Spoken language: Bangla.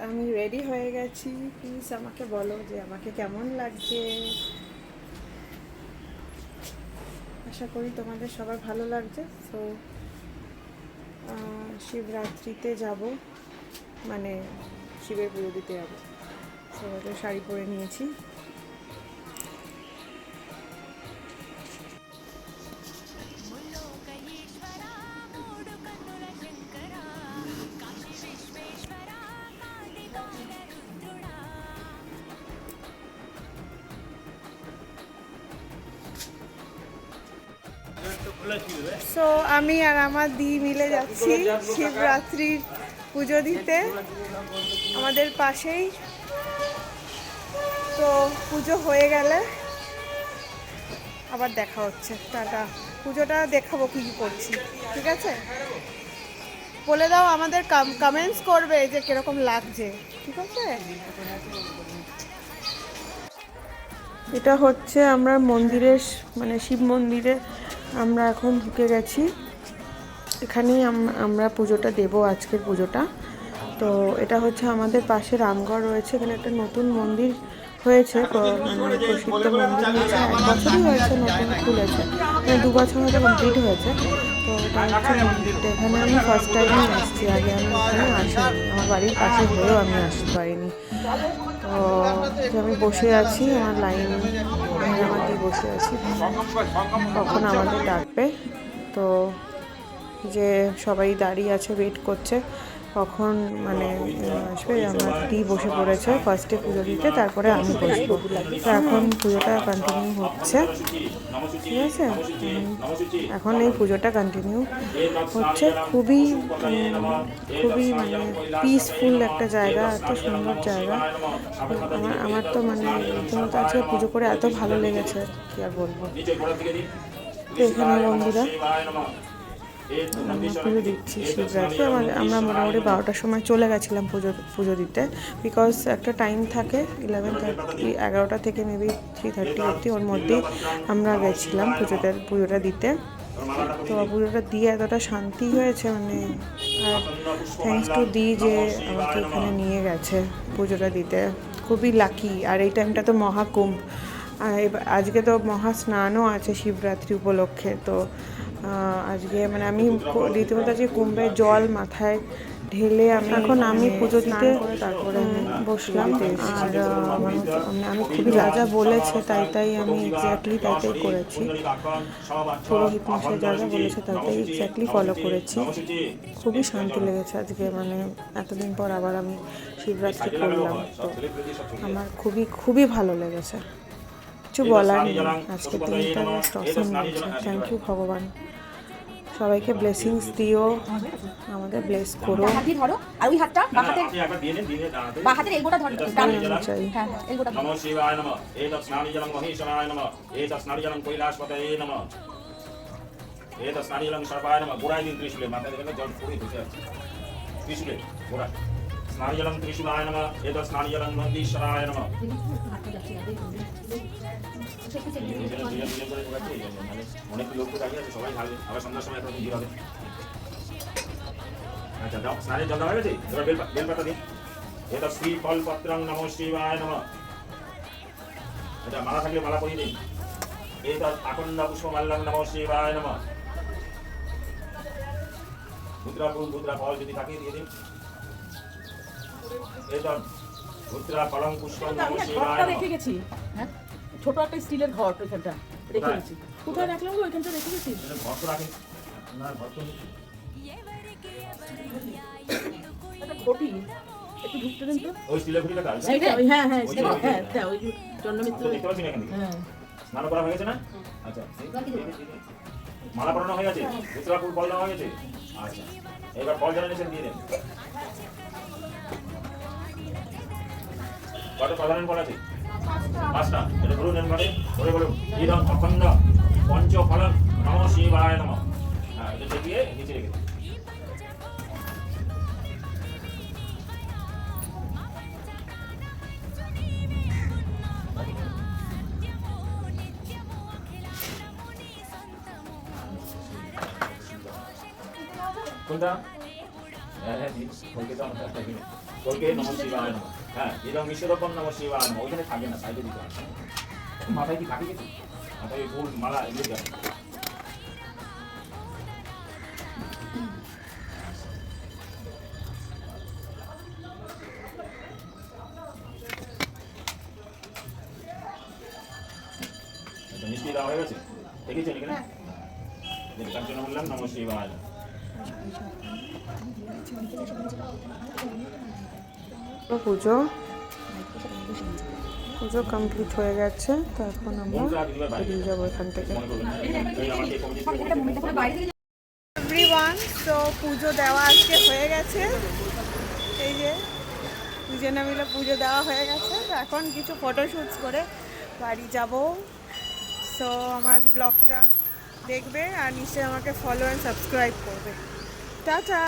আমি রেডি হয়ে গেছি। প্লিজ আমাকে বলো যে আমাকে কেমন লাগছে। আশা করি তোমাদের সবার ভালো লাগছে। তো শিবরাত্রিতে যাব, মানে শিবের পুজো দিতে যাবো। তো শাড়ি পরে নিয়েছি। সো আমি আর আমার দি মিলে যাচ্ছি শিবরাত্রির পুজো দিতে আমাদের পাশেই। তো পুজো হয়ে গেলে আবার দেখা হচ্ছে। টাটা। পুজোটা দেখাবো কী কী করছি, ঠিক আছে? বলে দাও, আমাদের কমেন্টস করবে যে কিরকম লাগছে, ঠিক আছে? এটা হচ্ছে আমরা মন্দিরের, মানে শিব মন্দিরে আমরা এখন ঢুকে গেছি। এখানেই আমরা পুজোটা দেব, আজকের পুজোটা। তো এটা হচ্ছে আমাদের পাশে রামগড় রয়েছে, এখানে একটা নতুন মন্দির হয়েছে, মানে প্রসিদ্ধ মন্দির হয়েছে। 1 বছরই হয়েছে, নতুন খুলেছে, মানে 2 বছর হয়তো কমপ্লিট হয়েছে। তো এটা হচ্ছে মন্দিরটা। এখানে আমি ফার্স্ট টাইমই আসছি, আগে আমি এখানে আসিনি। আমার বাড়ির পাশে হয়েও আমি আসতে পারিনি। তো আমি বসে আছি, আমার লাইন আমার দিয়ে বসে আছি, কখন আমাদের ডাকবে। তো যে সবাই দাঁড়িয়ে আছে, ওয়েট করছে কখন মানে আসবে। আমার দি বসে পড়েছে ফার্স্টে পুজো দিতে, তারপরে আমি বসবো। তো এখন পুজোটা কন্টিনিউ হচ্ছে, ঠিক আছে? এখন এই পুজোটা কন্টিনিউ হচ্ছে। খুবই খুবই মানে পিসফুল একটা জায়গা, এত সুন্দর জায়গা। আমার তো মানে রীতিমতো আজকে পুজো করে এত ভালো লেগেছে, কি আর বলবো। তো এখানে বন্ধুরা পুজো দিচ্ছি শিবরাত্রি। আমরা মোটামুটি 12টার সময় চলে গেছিলাম পুজো দিতে, বিকজ একটা টাইম থাকে 11:30 থেকে মেবি 3:30 অবধি, ওর মধ্যেই আমরা গেছিলাম পুজোটা দিতে। তো পুজোটা দিয়ে এতটা শান্তি হয়েছে, মানে আর থ্যাঙ্কস টু দি যে আমাকে এখানে নিয়ে গেছে পুজোটা দিতে। খুবই লাকি। আর এই টাইমটা তো মহাকুম্ভ, আজকে তো মহা স্নানও আছে শিবরাত্রি উপলক্ষে। তো আজকে মানে আমি রীতিমতো আজকে কুম্ভের জল মাথায় ঢেলে আমি পুজো দিতে তারপরে বসলাম। আর আমি খুবই যা বলেছে তাই আমি এক্স্যাক্টলি তাই করেছি। পুরোহিত মশাই যা বলেছে তাই এক্স্যাক্টলি ফলো করেছি। খুবই শান্তি লেগেছে আজকে, মানে এতদিন পর আবার আমি শিবরাত্রি করলাম। তো আমার খুবই ভালো লেগেছে। কিছু বলার নেই, আজকে দিনটা জাস্ট অসম লাগছে। থ্যাংক ইউ ভগবান। সবাইকে ব্লেসিংস দিও, আমাদের ব্লেস করো। ধরো আর ওই হাতটা বা হাতের এলবোটা ধরো, চাই। হ্যাঁ এলবোটা নমঃ শিবায় নমঃ। এতৎ স্নানি জলং মহেশ্বরায় নমঃ। এতৎ স্নানি জলং কৈলাসপতয়ে নমঃ। এতৎ স্নানি জলং সর্বায় নমঃ। গোড়ায় দিন ত্রিশূলে, মাথায় দেখেন জল পড়ে বসে আছে ত্রিশূলে গোড়া। স্নানি জলং ত্রিশূলায় নমঃ। এতৎ স্নানি জলং মহেশ্বরায় নমঃ। অনেক লোক তো দাঁড়িয়ে আছে, সবাই ঢালবে। আবার সন্ধ্যার সময় একটা ভিড় হবে। আচ্ছা যাও, স্নানের জল দেওয়া হয়ে গেছে, এবার বেলপাতা দিন। এটা শ্রী ফল পত্রং নমঃ শিবায় নমঃ। এটা মালা থাকলে মালা পরিয়ে দিন। এটা আকন্দ পুষ্পমাল্যং নমঃ শিবায় নমঃ। মুদ্রা ফুল মুদ্রা ফল যদি থাকে দিয়ে দিন। এটা মুদ্রা ফলং পুষ্পং নমঃ শিবায় নমঃ। রেখে গেছি, হ্যাঁ ছোট একটা স্টিলের ঘট ওইখানটা রেখে গেছি। কোথায় রাখলাম গো? ওইখানটা রেখে গেছি। ঘর তো রাখেন না, ঘর তো একটা ঘটি একটু ঢুকতে দেন তো। ওই স্টিলের ঘটিটা কাজ। হ্যাঁ হ্যাঁ হ্যাঁ ওই চন্দ্রমিত্র দেখতে পাচ্ছি না এখান থেকে। হ্যাঁ স্নান করা হয়ে গেছে না? আচ্ছা মালা পরানো হয়ে গেছে, মুদ্রা ফুল ফল দেওয়া হয়ে গেছে। আচ্ছা এবার ফল জানালেন দিয়ে দেন। কত সাধারণ ফল আছে? 5টা। এটা ধরুন এবারে ধরে বলুন। ইদং অখণ্ড পঞ্চ ফলং নমঃ শিবায় নমঃ। হ্যাঁ এটা দিয়ে নিচে রেখে দিন। কোনটা? হ্যাঁ হ্যাঁ দিন, বলতে তো আমাকে একটা দিন। বলকে নমঃ শিবায় নমঃ। হ্যাঁ, ইদং বিশ্বরূপম নমঃ শিবায় নমঃ। ওইখানে থাকে না, সাইডে দিতে হয়। মাথায় কি থাকে কিছু? মাথায় ফুল মালা এগুলো দেয়। এটা মিষ্টি দেওয়া হয়ে গেছে, দেখেছেন এখানে? কাঞ্চন বললাম নমঃ শিবায় নমঃ। পুজো পুজো কমপ্লিট হয়ে গেছে, তো এখন আমরা বেরিয়ে যাবো এখান থেকে। এভরিওয়ান, তো পুজো দেওয়া আজকে হয়ে গেছে, এই যে দুজনে মিলে পুজো দেওয়া হয়ে গেছে। তো এখন কিছু ফটোশ্যুটস করে বাড়ি যাব। সো আমার ব্লগটা দেখবে আর নিশ্চয়ই আমাকে ফলো অ্যান্ড সাবস্ক্রাইব করবে। টাটা।